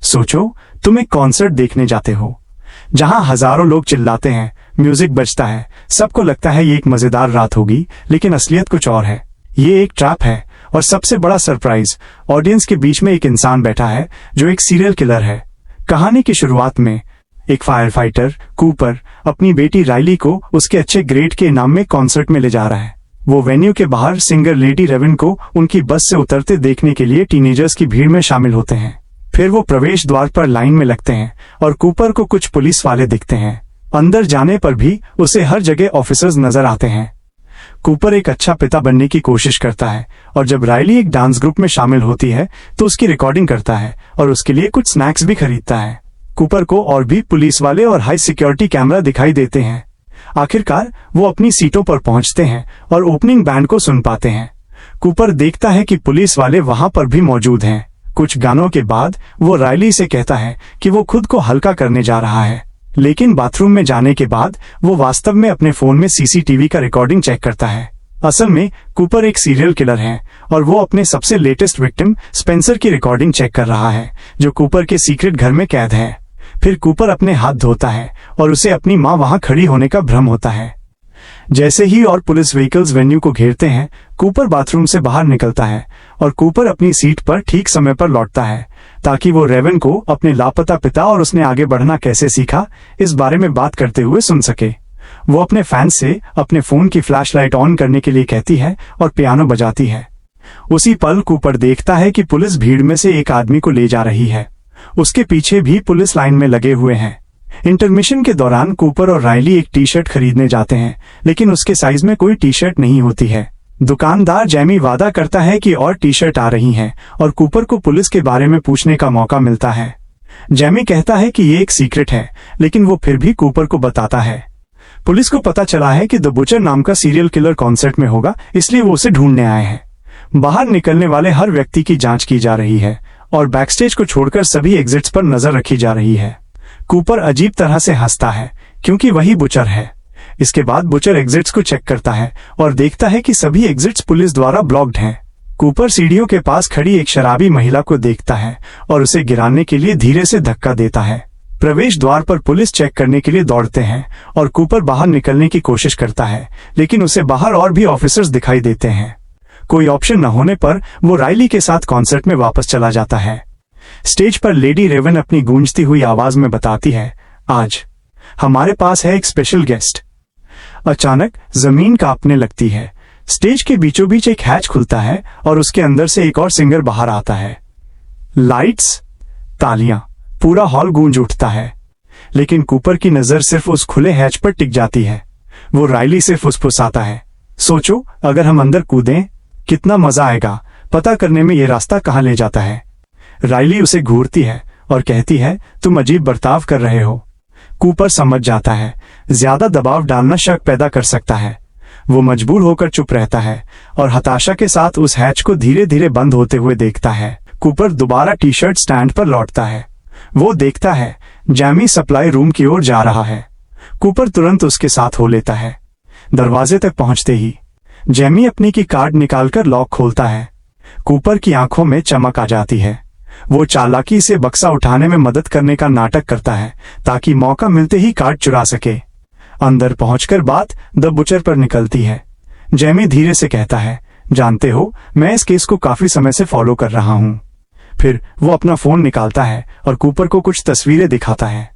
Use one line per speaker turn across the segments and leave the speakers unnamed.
सोचो, तुम एक कॉन्सर्ट देखने जाते हो जहां हजारों लोग चिल्लाते हैं, म्यूजिक बजता है, सबको लगता है ये एक मजेदार रात होगी, लेकिन असलियत कुछ और है। ये एक ट्रैप है और सबसे बड़ा सरप्राइज, ऑडियंस के बीच में एक इंसान बैठा है जो एक सीरियल किलर है। कहानी की शुरुआत में एक फायर फाइटर कूपर अपनी बेटी राइली को उसके अच्छे ग्रेड के इनाम में कॉन्सर्ट में ले जा रहा है। वो वेन्यू के बाहर सिंगर लेडी रेवन को उनकी बस से उतरते देखने के लिए टीनेजर्स की भीड़ में शामिल होते हैं। फिर वो प्रवेश द्वार पर लाइन में लगते हैं और कूपर को कुछ पुलिस वाले दिखते हैं। अंदर जाने पर भी उसे हर जगह ऑफिसर्स नजर आते हैं। कूपर एक अच्छा पिता बनने की कोशिश करता है और जब राइली एक डांस ग्रुप में शामिल होती है तो उसकी रिकॉर्डिंग करता है और उसके लिए कुछ स्नैक्स भी खरीदता है। कूपर को और भी पुलिस वाले और हाई सिक्योरिटी कैमरा दिखाई देते हैं। आखिरकार वो अपनी सीटों पर पहुंचते हैं और ओपनिंग बैंड को सुन पाते हैं। कूपर देखता है कि पुलिस वाले वहां पर भी मौजूद हैं। कुछ गानों के बाद वो राइली से कहता है कि वो खुद को हल्का करने जा रहा है, लेकिन बाथरूम में जाने के बाद वो वास्तव में अपने फोन में सीसीटीवी का रिकॉर्डिंग चेक करता है। असल में कूपर एक सीरियल किलर है और वो अपने सबसे लेटेस्ट विक्टिम स्पेंसर की रिकॉर्डिंग चेक कर रहा है, जो कूपर के सीक्रेट घर में कैद है। फिर कूपर अपने हाथ धोता है और उसे अपनी माँ वहां खड़ी होने का भ्रम होता है। जैसे ही और पुलिस व्हीकल्स वेन्यू को घेरते हैं, कूपर बाथरूम से बाहर निकलता है और कूपर अपनी सीट पर ठीक समय पर लौटता है ताकि वो रेवन को अपने लापता पिता और उसने आगे बढ़ना कैसे सीखा इस बारे में बात करते हुए सुन सके। वो अपने फैंस से अपने फोन की फ्लैशलाइट ऑन करने के लिए कहती है और पियानो बजाती है। उसी पल कूपर देखता है कि पुलिस भीड़ में से एक आदमी को ले जा रही है। उसके पीछे भी पुलिस लाइन में लगे हुए हैं। इंटरमिशन के दौरान कूपर और राइली एक टी शर्ट खरीदने जाते हैं, लेकिन उसके साइज में कोई टी शर्ट नहीं होती है। दुकानदार जैमी वादा करता है कि और टी शर्ट आ रही हैं और कूपर को पुलिस के बारे में पूछने का मौका मिलता है। जैमी कहता है कि ये एक सीक्रेट है, लेकिन वो फिर भी कूपर को बताता है। पुलिस को पता चला है कि द बुचर नाम का सीरियल किलर कॉन्सर्ट में होगा, इसलिए वो उसे ढूंढने आए हैं। बाहर निकलने वाले हर व्यक्ति की जांच की जा रही है और बैकस्टेज को छोड़कर सभी एग्जिट्स पर नजर रखी जा रही है। कूपर अजीब तरह से हंसता है क्योंकि वही बुचर है। इसके बाद बुचर एग्जिट्स को चेक करता है और देखता है कि सभी एग्जिट्स पुलिस द्वारा ब्लॉक्ड हैं। कूपर सीढ़ियों के पास खड़ी एक शराबी महिला को देखता है और उसे गिराने के लिए धीरे से धक्का देता है। प्रवेश द्वार पर पुलिस चेक करने के लिए दौड़ते हैं और कूपर बाहर निकलने की कोशिश करता है, लेकिन उसे बाहर और भी ऑफिसर्स दिखाई देते हैं। कोई ऑप्शन न होने पर वो राइली के साथ कॉन्सर्ट में वापस चला जाता है। स्टेज पर लेडी रेवन अपनी गूंजती हुई आवाज में बताती है, आज हमारे पास है एक स्पेशल गेस्ट। अचानक जमीन कांपने लगती है। स्टेज के बीचों बीच एक हैच खुलता है और उसके अंदर से एक और सिंगर बाहर आता है। लाइट्स, तालियां, पूरा हॉल गूंज उठता है, लेकिन कूपर की नजर सिर्फ उस खुले हैच पर टिक जाती है। वो राइली से फुसफुसाता है, सोचो अगर हम अंदर कूदें कितना मजा आएगा, पता करने में ये रास्ता कहाँ ले जाता है। राइली उसे घूरती है और कहती है, तुम अजीब बर्ताव कर रहे हो। कूपर समझ जाता है ज्यादा दबाव डालना शक पैदा कर सकता है। वो मजबूर होकर चुप रहता है और हताशा के साथ उस हैच को धीरे धीरे बंद होते हुए देखता है। कूपर दोबारा टी शर्ट स्टैंड पर लौटता है। वो देखता है जैमी सप्लाई रूम की ओर जा रहा है। कूपर तुरंत उसके साथ हो लेता है। दरवाजे तक पहुंचते ही जैमी अपनी की कार्ड निकालकर लॉक खोलता है। कूपर की आंखों में चमक आ जाती है। वो चालाकी से बक्सा उठाने में मदद करने का नाटक करता है ताकि मौका मिलते ही कार्ड चुरा सके। अंदर पहुंचकर बात द बुचर पर निकलती है। जैमी धीरे से कहता है, जानते हो मैं इस केस को काफी समय से फॉलो कर रहा हूं। फिर वो अपना फोन निकालता है और कूपर को कुछ तस्वीरें दिखाता है।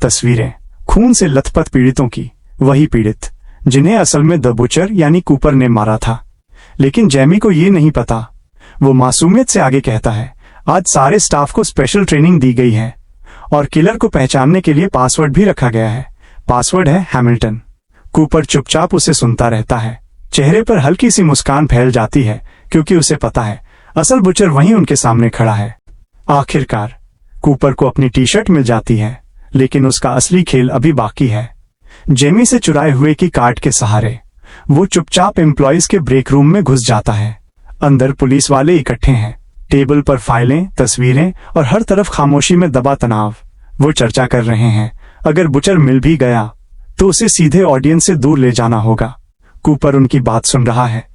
तस्वीरें खून से लथपथ पीड़ितों की, वही पीड़ित जिन्हें असल में द बुचर यानी कूपर ने मारा था। लेकिन जैमी को ये नहीं पता। वो मासूमियत से आगे कहता है, आज सारे स्टाफ को स्पेशल ट्रेनिंग दी गई है और किलर को पहचानने के लिए पासवर्ड भी रखा गया है। पासवर्ड है हैमिल्टन। कूपर चुपचाप उसे सुनता रहता है। चेहरे पर हल्की सी मुस्कान फैल जाती है क्योंकि उसे पता है असल बुचर वहीं उनके सामने खड़ा है। आखिरकार कूपर को अपनी टी शर्ट मिल जाती है, लेकिन उसका असली खेल अभी बाकी है। जेमी से चुराए हुए की कार्ड के सहारे वो चुपचाप एम्प्लॉइज के ब्रेक रूम में घुस जाता है। अंदर पुलिस वाले इकट्ठे हैं। टेबल पर फाइलें, तस्वीरें और हर तरफ खामोशी में दबा तनाव। वो चर्चा कर रहे हैं, अगर बुचर मिल भी गया तो उसे सीधे ऑडियंस से दूर ले जाना होगा। कूपर उनकी बात सुन रहा है।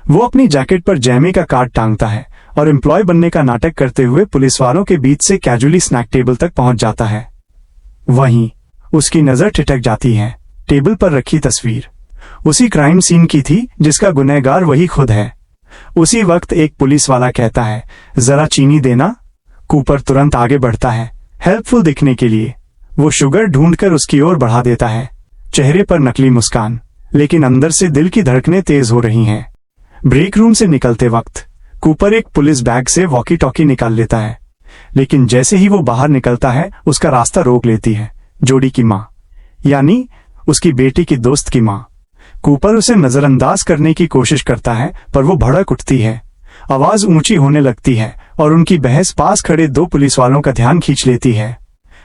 वो अपनी जैकेट पर जैमी का कार्ड टांगता है और एम्प्लॉय बनने का नाटक करते हुए पुलिस वालों के बीच से कैजुअली स्नैक टेबल तक पहुंच जाता है। वहीं उसकी नजर ठिठक जाती है टेबल पर रखी तस्वीर उसी क्राइम सीन की थी जिसका गुनहगार वही खुद है। उसी वक्त एक पुलिस वाला कहता है, जरा चीनी देना। कूपर तुरंत आगे बढ़ता है हेल्पफुल दिखने के लिए। वो शुगर ढूंढकर उसकी ओर बढ़ा देता है, चेहरे पर नकली मुस्कान, लेकिन अंदर से दिल की धड़कनें तेज हो रही हैं। ब्रेक रूम से निकलते वक्त कूपर एक पुलिस बैग से वॉकी टॉकी निकाल लेता है, लेकिन जैसे ही वो बाहर निकलता है उसका रास्ता रोक लेती है जोडी की माँ, यानी उसकी बेटी की दोस्त की माँ। कूपर उसे नजरअंदाज करने की कोशिश करता है पर वो भड़क उठती है, आवाज ऊंची होने लगती है और उनकी बहस पास खड़े दो पुलिस वालों का ध्यान खींच लेती है।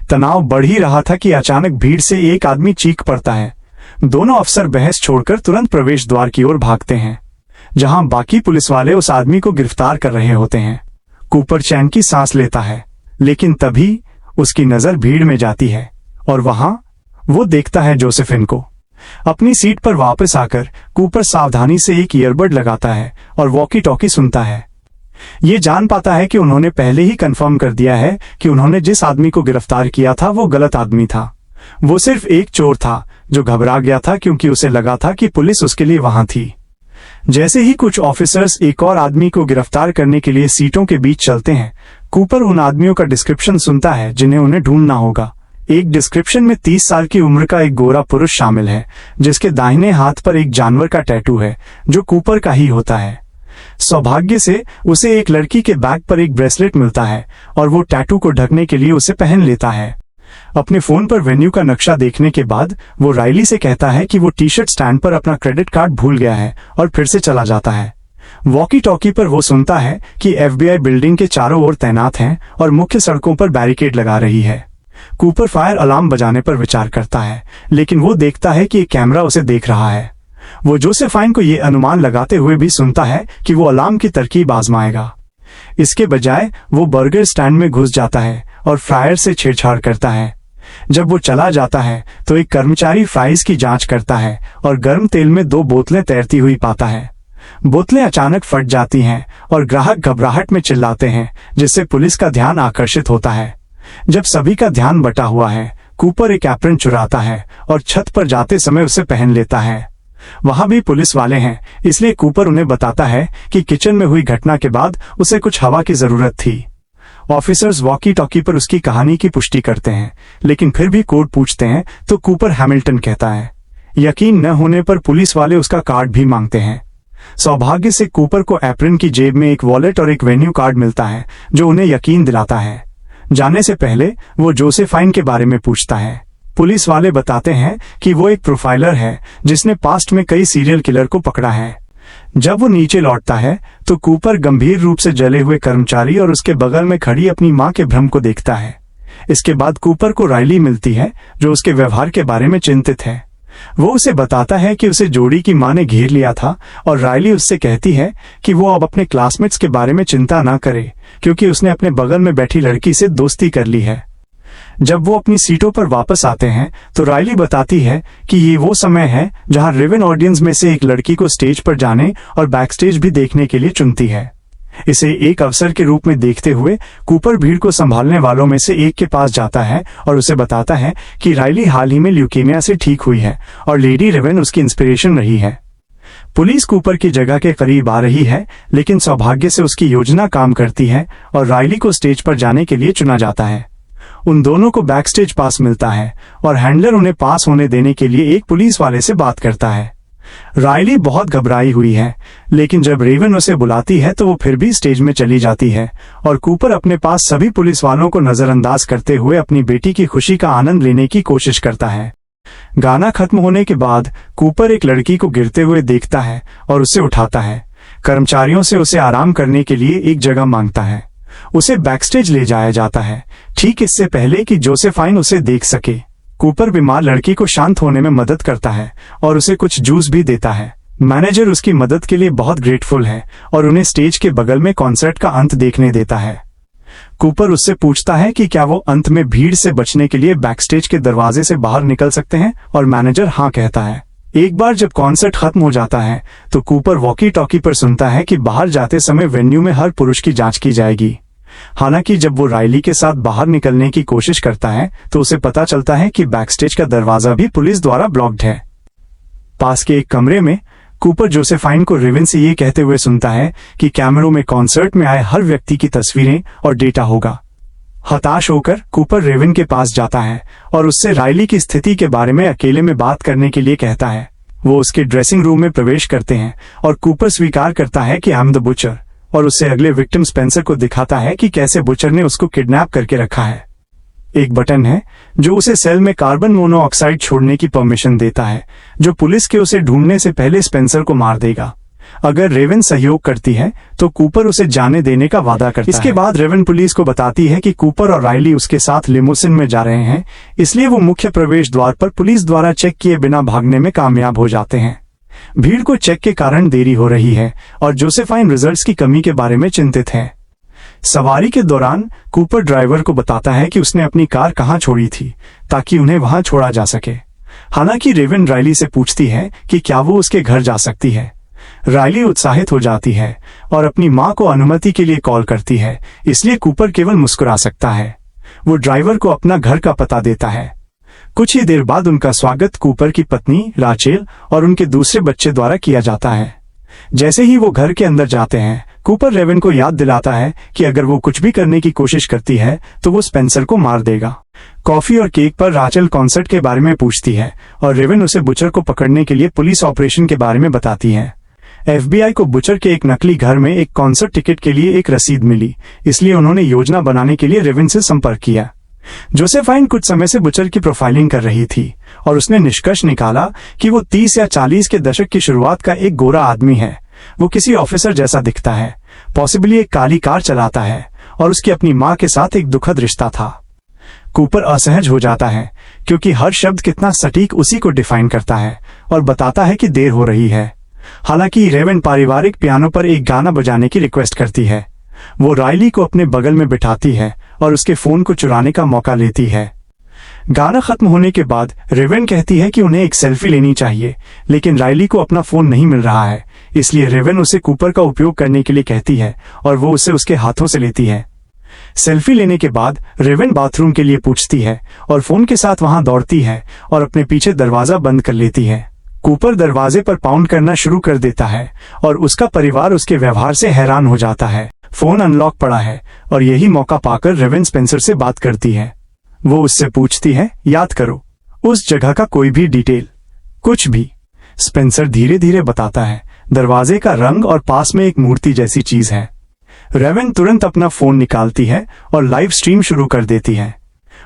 तनाव बढ़ ही रहा था कि अचानक भीड़ से एक आदमी चीख पड़ता है। दोनों अफसर बहस छोड़कर तुरंत प्रवेश द्वार की ओर भागते हैं, जहां बाकी पुलिस वाले उस आदमी को गिरफ्तार कर रहे होते हैं। कूपर चैन की सांस लेता है, लेकिन तभी उसकी नजर भीड़ में जाती है और वहां वो देखता है जोसेफिन को। अपनी सीट पर वापस आकर कूपर सावधानी से एक ईयरबड लगाता है और वॉकी टॉकी सुनता है। ये जान पाता है कि उन्होंने पहले ही कंफर्म कर दिया है कि उन्होंने जिस आदमी को गिरफ्तार किया था वो गलत आदमी था। वो सिर्फ एक चोर था जो घबरा गया था क्योंकि उसे लगा था कि पुलिस उसके लिए वहां थी। जैसे ही कुछ ऑफिसर्स एक और आदमी को गिरफ्तार करने के लिए सीटों के बीच चलते हैं, कूपर उन आदमियों का डिस्क्रिप्शन सुनता है जिन्हें उन्हें ढूंढना होगा। एक डिस्क्रिप्शन में 30 साल की उम्र का एक गोरा पुरुष शामिल है, जिसके दाहिने हाथ पर एक जानवर का टैटू है जो कूपर का ही होता है। सौभाग्य से उसे एक लड़की के बैग पर एक ब्रेसलेट मिलता है और वो टैटू को ढकने के लिए उसे पहन लेता है। अपने फोन पर वेन्यू का नक्शा देखने के बाद वो राइली से कहता है कि वो टी शर्ट स्टैंड पर अपना क्रेडिट कार्ड भूल गया है और फिर से चला जाता है। वॉकी टॉकी पर वो सुनता है कि FBI बिल्डिंग के चारों ओर तैनात हैं और मुख्य सड़कों पर बैरिकेड लगा रही है। कूपर फायर अलार्म बजाने पर विचार करता है, लेकिन वो देखता है कि एक कैमरा उसे देख रहा है। वो जोसेफाइन को ये अनुमान लगाते हुए भी सुनता है कि वो अलार्म की तरकीब आजमाएगा। इसके बजाय वो बर्गर स्टैंड में घुस जाता है और फ्रायर से छेड़छाड़ करता है। जब वो चला जाता है तो एक कर्मचारी फ्राइज की जांच करता है और गर्म तेल में 2 बोतलें तैरती हुई पाता है। बोतलें अचानक फट जाती हैं और ग्राहक घबराहट में चिल्लाते हैं, जिससे पुलिस का ध्यान आकर्षित होता है। जब सभी का ध्यान बटा हुआ है, कूपर एक एप्रन चुराता है और छत पर जाते समय उसे पहन लेता है। वहां भी पुलिस वाले हैं, इसलिए कूपर उन्हें बताता है कि किचन में हुई घटना के बाद उसे कुछ हवा की जरूरत थी। ऑफिसर्स वॉकी टॉकी पर उसकी कहानी की पुष्टि करते हैं, लेकिन फिर भी कोड पूछते हैं तो कूपर हैमिल्टन कहता है। यकीन न होने पर पुलिस वाले उसका कार्ड भी मांगते हैं। सौभाग्य से कूपर को एप्रन की जेब में एक वॉलेट और एक वेन्यू कार्ड मिलता है, जो उन्हें यकीन दिलाता है। जाने से पहले वो जोसेफाइन के बारे में पूछता है। पुलिस वाले बताते हैं कि वो एक प्रोफाइलर है जिसने पास्ट में कई सीरियल किलर को पकड़ा है। जब वो नीचे लौटता है तो कूपर गंभीर रूप से जले हुए कर्मचारी और उसके बगल में खड़ी अपनी मां के भ्रम को देखता है। इसके बाद कूपर को राइली मिलती है, जो उसके व्यवहार के बारे में चिंतित है। वो उसे बताता है कि उसे जोडी की मां ने घेर लिया था और राइली उससे कहती है कि वो अब अपने क्लासमेट्स के बारे में चिंता ना करे, क्योंकि उसने अपने बगल में बैठी लड़की से दोस्ती कर ली है। जब वो अपनी सीटों पर वापस आते हैं तो राइली बताती है कि ये वो समय है जहां रेवन ऑडियंस में से एक लड़की को स्टेज पर जाने और बैकस्टेज भी देखने के लिए चुनती है। इसे एक अवसर के रूप में देखते हुए कूपर भीड़ को संभालने वालों में से एक के पास जाता है और उसे बताता है कि राइली हाल ही में ल्यूकेमिया से ठीक हुई है और लेडी रेवन उसकी इंस्पिरेशन रही है। पुलिस कूपर की जगह के करीब आ रही है, लेकिन सौभाग्य से उसकी योजना काम करती है और राइली को स्टेज पर जाने के लिए चुना जाता है। उन दोनों को बैकस्टेज पास मिलता है और हैंडलर उन्हें पास होने देने के लिए एक पुलिस वाले से बात करता है। राइली बहुत घबराई हुई है, लेकिन जब रेवन उसे बुलाती है तो वो फिर भी स्टेज में चली जाती है और कूपर अपने पास सभी पुलिस वालों को नजरअंदाज करते हुए अपनी बेटी की खुशी का आनंद लेने की कोशिश करता है। गाना खत्म होने के बाद कूपर एक लड़की को गिरते हुए देखता है और उसे उठाता है। कर्मचारियों से उसे आराम करने के लिए एक जगह मांगता है। उसे बैकस्टेज ले जाया जाता है, ठीक इससे पहले कि जोसेफाइन उसे देख सके। कूपर बीमार लड़की को शांत होने में मदद करता है और उसे कुछ जूस भी देता है। मैनेजर उसकी मदद के लिए बहुत ग्रेटफुल है और उन्हें स्टेज के बगल में कॉन्सर्ट का अंत देखने देता है। कूपर उससे पूछता है कि क्या वो अंत में भीड़ से बचने के लिए बैकस्टेज के दरवाजे से बाहर निकल सकते हैं और मैनेजर हाँ कहता है। एक बार जब कॉन्सर्ट खत्म हो जाता है तो कूपर वॉकी टॉकी पर सुनता है कि बाहर जाते समय वेन्यू में हर पुरुष की जांच की जाएगी। हालांकि जब वो राइली के साथ बाहर निकलने की कोशिश करता है तो उसे पता चलता है कि बैकस्टेज का दरवाजा भी पुलिस द्वारा ब्लॉक्ड है। पास के एक कमरे में कूपर जोसेफाइन को रेवन से ये कहते हुए सुनता है कि कैमरों में कॉन्सर्ट में आए हर व्यक्ति की तस्वीरें और डेटा होगा। हताश होकर कूपर रेवन के पास जाता है और उससे राइली की स्थिति के बारे में अकेले में बात करने के लिए कहता है। वो उसके ड्रेसिंग रूम में प्रवेश करते हैं और कूपर स्वीकार करता है कि आई एम द बुचर, और उससे अगले विक्टिम स्पेंसर को दिखाता है कि कैसे बुचर ने उसको किडनैप करके रखा है। एक बटन है जो उसे सेल में कार्बन मोनोऑक्साइड छोड़ने की परमिशन देता है, जो पुलिस के उसे ढूंढने से पहले स्पेंसर को मार देगा। अगर रेवन सहयोग करती है तो कूपर उसे जाने देने का वादा करता है। इसके बाद रेवन पुलिस को बताती है कि कूपर और राइली उसके साथ लिमोसिन में जा रहे हैं, इसलिए वो मुख्य प्रवेश द्वार पर पुलिस द्वारा चेक किए बिना भागने में कामयाब हो जाते हैं। भीड़ को चेक के कारण देरी हो रही है और जोसेफाइन रिजल्ट्स की कमी के बारे में चिंतित है। सवारी के दौरान कूपर ड्राइवर को बताता है कि उसने अपनी कार कहाँ छोड़ी थी ताकि उन्हें वहां छोड़ा जा सके। हालांकि रेवन राइली से पूछती है कि क्या वो उसके घर जा सकती है। राइली उत्साहित हो जाती है और अपनी मां को अनुमति के लिए कॉल करती है, इसलिए कूपर केवल मुस्कुरा सकता है। वो ड्राइवर को अपना घर का पता देता है। कुछ ही देर बाद उनका स्वागत कूपर की पत्नी राचेल और उनके दूसरे बच्चे द्वारा किया जाता है। जैसे ही वो घर के अंदर जाते हैं, कूपर रेवन को याद दिलाता है कि अगर वो कुछ भी करने की कोशिश करती है तो वो स्पेंसर को मार देगा। कॉफी और केक पर राचेल कॉन्सर्ट के बारे में पूछती है और रेवन उसे बुचर को पकड़ने के लिए पुलिस ऑपरेशन के बारे में बताती है। FBI को बुचर के एक नकली घर में एक कॉन्सर्ट टिकट के लिए एक रसीद मिली, इसलिए उन्होंने योजना बनाने के लिए रेवन से संपर्क किया। जोसेफाइन कुछ समय से बुचर की प्रोफाइलिंग कर रही थी और उसने निष्कर्ष निकाला कि वो 30 या 40 के दशक की शुरुआत का एक गोरा आदमी है। वो किसी ऑफिसर जैसा दिखता है, पॉसिबली एक काली कार चलाता है और उसकी अपनी मां के साथ एक दुखद रिश्ता था। कूपर असहज हो जाता है क्योंकि हर शब्द कितना सटीक उसी को डिफाइन करता है और बताता है कि देर हो रही है। हालांकि रेवन पारिवारिक पियानो पर एक गाना बजाने की रिक्वेस्ट करती है। वो राइली को अपने बगल में बिठाती है और उसके फोन को चुराने का मौका लेती है। गाना खत्म होने के बाद रेवन कहती है कि उन्हें एक सेल्फी लेनी चाहिए, लेकिन राइली को अपना फोन नहीं मिल रहा है, इसलिए रेवन उसे कूपर का उपयोग करने के लिए कहती है और वो उसे उसके हाथों से लेती है। सेल्फी लेने के बाद रेवन बाथरूम के लिए पूछती है और फोन के साथ वहां दौड़ती है और अपने पीछे दरवाजा बंद कर लेती है। कूपर दरवाजे पर पाउंड करना शुरू कर देता है और उसका परिवार उसके व्यवहार से हैरान हो जाता है। फोन अनलॉक पड़ा है और यही मौका पाकर रेवन स्पेंसर से बात करती है। वो उससे पूछती है, याद करो उस जगह का कोई भी डिटेल, कुछ भी। स्पेंसर धीरे धीरे बताता है, दरवाजे का रंग और पास में एक मूर्ति जैसी चीज है। रेवन तुरंत अपना फोन निकालती है और लाइव स्ट्रीम शुरू कर देती है।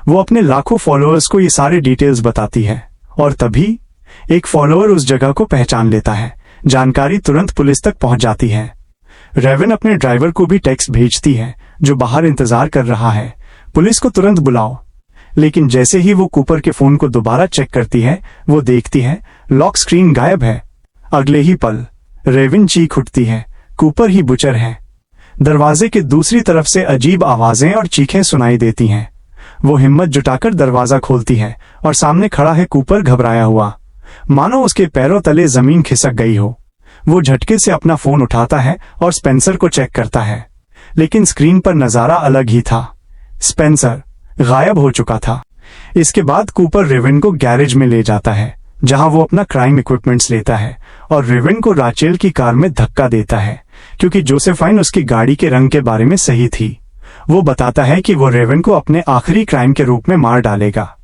वो अपने लाखों फॉलोअर्स को ये सारे डिटेल्स बताती है और तभी एक फॉलोअर उस जगह को पहचान लेता है। जानकारी तुरंत पुलिस तक पहुंच जाती है। रेवन अपने ड्राइवर को भी टेक्स्ट भेजती है जो बाहर इंतजार कर रहा है, पुलिस को तुरंत बुलाओ। लेकिन जैसे ही वो कूपर के फोन को दोबारा चेक करती है, वो देखती है लॉक स्क्रीन गायब है। अगले ही पल रेवन चीख उठती है, कूपर ही बुचर है। दरवाजे के दूसरी तरफ से अजीब आवाजें और चीखें सुनाई देती हैं। वो हिम्मत जुटाकर दरवाजा खोलती है और सामने खड़ा है कूपर, घबराया हुआ, मानो उसके पैरों तले जमीन खिसक गई हो। वो झटके से अपना फोन उठाता है और स्पेंसर को चेक करता है, लेकिन स्क्रीन पर नजारा अलग ही था। स्पेंसर गायब हो चुका था। इसके बाद कूपर रेवन को गैरेज में ले जाता है, जहां वो अपना क्राइम इक्विपमेंट्स लेता है और रेवन को राचेल की कार में धक्का देता है क्योंकि जोसेफाइन उसकी गाड़ी के रंग के बारे में सही थी। वो बताता है कि वो रेवन को अपने आखिरी क्राइम के रूप में मार डालेगा।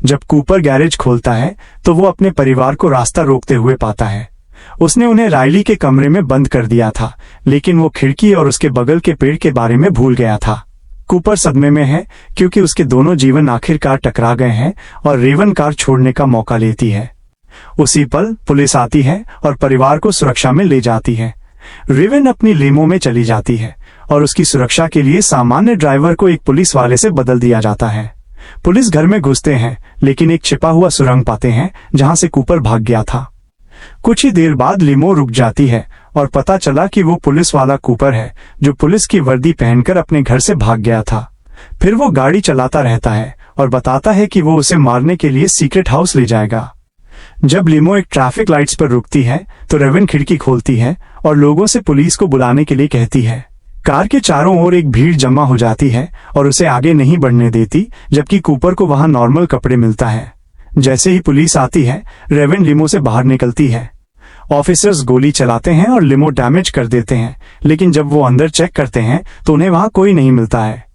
जब कूपर गैरेज खोलता है तो वो अपने परिवार को रास्ता रोकते हुए पाता है। उसने उन्हें राइली के कमरे में बंद कर दिया था, लेकिन वो खिड़की और उसके बगल के पेड़ के बारे में भूल गया था। कूपर सदमे में है क्योंकि उसके दोनों जीवन आखिरकार टकरा गए हैं और रेवन कार छोड़ने का मौका लेती है। उसी पल पुलिस आती है और परिवार को सुरक्षा में ले जाती है। रेवन अपनी लेमो में चली जाती है और उसकी सुरक्षा के लिए सामान्य ड्राइवर को एक पुलिस वाले से बदल दिया जाता है। पुलिस घर में घुसते हैं, लेकिन एक छिपा हुआ सुरंग पाते हैं जहां से कूपर भाग गया था। कुछ ही देर बाद लिमो रुक जाती है और पता चला कि वो पुलिस वाला कूपर है जो पुलिस की वर्दी पहनकर अपने घर से भाग गया था। फिर वो गाड़ी चलाता रहता है और बताता है कि वो उसे मारने के लिए सीक्रेट हाउस ले जाएगा। जब लिमो एक ट्रैफिक लाइट्स पर रुकती है तो रेवन खिड़की खोलती है और लोगों से पुलिस को बुलाने के लिए कहती है। कार के चारों ओर एक भीड़ जमा हो जाती है और उसे आगे नहीं बढ़ने देती, जबकि कूपर को वहां नॉर्मल कपड़े मिलता है। जैसे ही पुलिस आती है, रेवन लिमो से बाहर निकलती है। ऑफिसर्स गोली चलाते हैं और लिमो डैमेज कर देते हैं, लेकिन जब वो अंदर चेक करते हैं तो उन्हें वहां कोई नहीं मिलता है।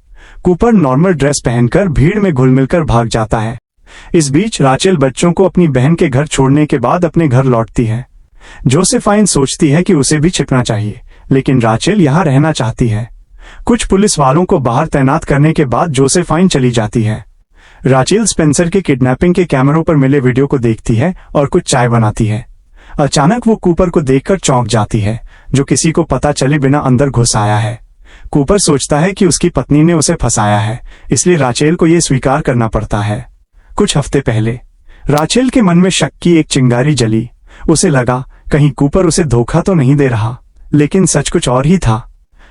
कूपर नॉर्मल ड्रेस पहनकर भीड़ में घुल मिलकर भाग जाता है। इस बीच राचेल बच्चों को अपनी बहन के घर छोड़ने के बाद अपने घर लौटती है। जोसेफाइन सोचती है कि उसे भी छिपना चाहिए, लेकिन राचेल यहाँ रहना चाहती है। कुछ पुलिस वालों को बाहर तैनात करने के बाद जोसेफाइन चली जाती है। राचेल स्पेंसर के किडनैपिंग के कैमरों पर मिले वीडियो को देखती है और कुछ चाय बनाती है। अचानक वो कूपर को देखकर चौंक जाती है, जो किसी को पता चले बिना अंदर घुस आया है। कूपर सोचता है कि उसकी पत्नी ने उसे फंसाया है, इसलिए राचेल को यह स्वीकार करना पड़ता है। कुछ हफ्ते पहले राचेल के मन में शक की एक चिंगारी जली। उसे लगा कहीं कूपर उसे धोखा तो नहीं दे रहा, लेकिन सच कुछ और ही था।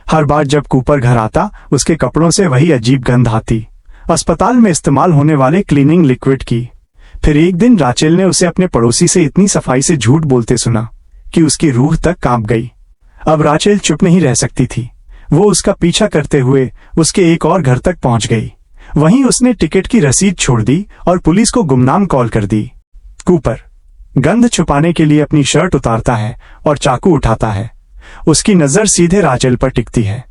हर बार जब कूपर घर आता, उसके कपड़ों से वही अजीब गंध आती, अस्पताल में इस्तेमाल होने वाले क्लीनिंग लिक्विड की। फिर एक दिन राचेल ने उसे अपने पड़ोसी से इतनी सफाई से झूठ बोलते सुना कि उसकी रूह तक कांप गई। अब राचेल चुप नहीं रह सकती थी। वो उसका पीछा करते हुए उसके एक और घर तक पहुंच गई। वहीं उसने टिकट की रसीद छोड़ दी और पुलिस को गुमनाम कॉल कर दी। कूपर गंध छुपाने के लिए अपनी शर्ट उतारता है और चाकू उठाता है। उसकी नजर सीधे राचेल पर टिकती है,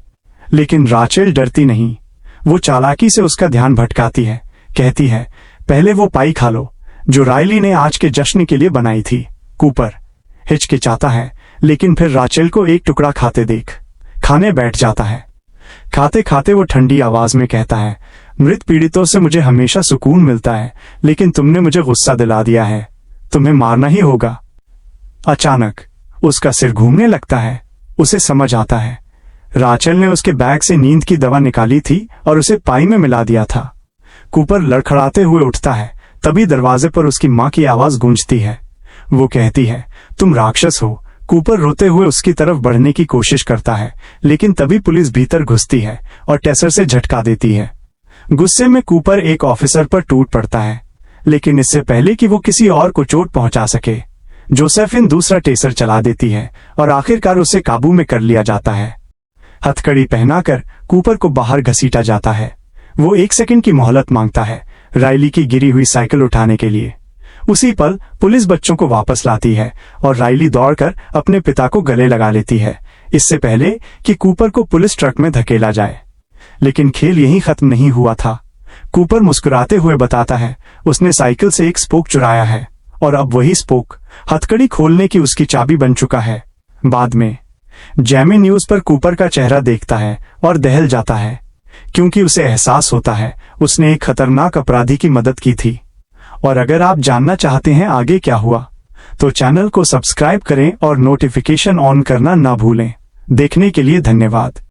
लेकिन राचेल डरती नहीं। वो चालाकी से उसका ध्यान भटकाती है। कहती है, पहले वो पाई खा लो जो रायली ने आज के जश्न के लिए बनाई थी। कूपर हिचकिचाता है, लेकिन फिर राचेल को एक टुकड़ा खाते देख खाने बैठ जाता है। खाते खाते वो ठंडी आवाज में कहता है, मृत पीड़ितों से मुझे हमेशा सुकून मिलता है, लेकिन तुमने मुझे गुस्सा दिला दिया है। तुम्हें मारना ही होगा। अचानक उसका सिर घूमने लगता है। उसे समझ आता है, राचेल ने उसके बैग से नींद की दवा निकाली थी और उसे पाई में मिला दिया था। कूपर लड़खड़ाते हुए उठता है। तभी दरवाजे पर उसकी माँ की आवाज गूंजती है। वो कहती है, तुम राक्षस हो। कूपर रोते हुए उसकी तरफ बढ़ने की कोशिश करता है, लेकिन तभी पुलिस भीतर घुसती है और टेसर से झटका देती है। गुस्से में कूपर एक ऑफिसर पर टूट पड़ता है, लेकिन इससे पहले कि वो किसी और को चोट पहुंचा सके, जोसेफिन दूसरा टेसर चला देती है और आखिरकार उसे काबू में कर लिया जाता है। हथकड़ी पहनाकर कूपर को बाहर घसीटा जाता है। वो 1 सेकंड की मोहलत मांगता है रायली की गिरी हुई साइकिल उठाने के लिए। उसी पल पुलिस बच्चों को वापस लाती है और रायली दौड़कर अपने पिता को गले लगा लेती है, इससे पहले कि कूपर को पुलिस ट्रक में धकेला जाए। लेकिन खेल यहीं खत्म नहीं हुआ था। कूपर मुस्कुराते हुए बताता है, उसने साइकिल से एक स्पोक चुराया है और अब वही स्पोक हथकड़ी खोलने की उसकी चाबी बन चुका है। बाद में जैमी न्यूज पर कूपर का चेहरा देखता है और दहल जाता है, क्योंकि उसे एहसास होता है उसने एक खतरनाक अपराधी की मदद की थी। और अगर आप जानना चाहते हैं आगे क्या हुआ, तो चैनल को सब्सक्राइब करें और नोटिफिकेशन ऑन करना ना भूलें। देखने के लिए धन्यवाद।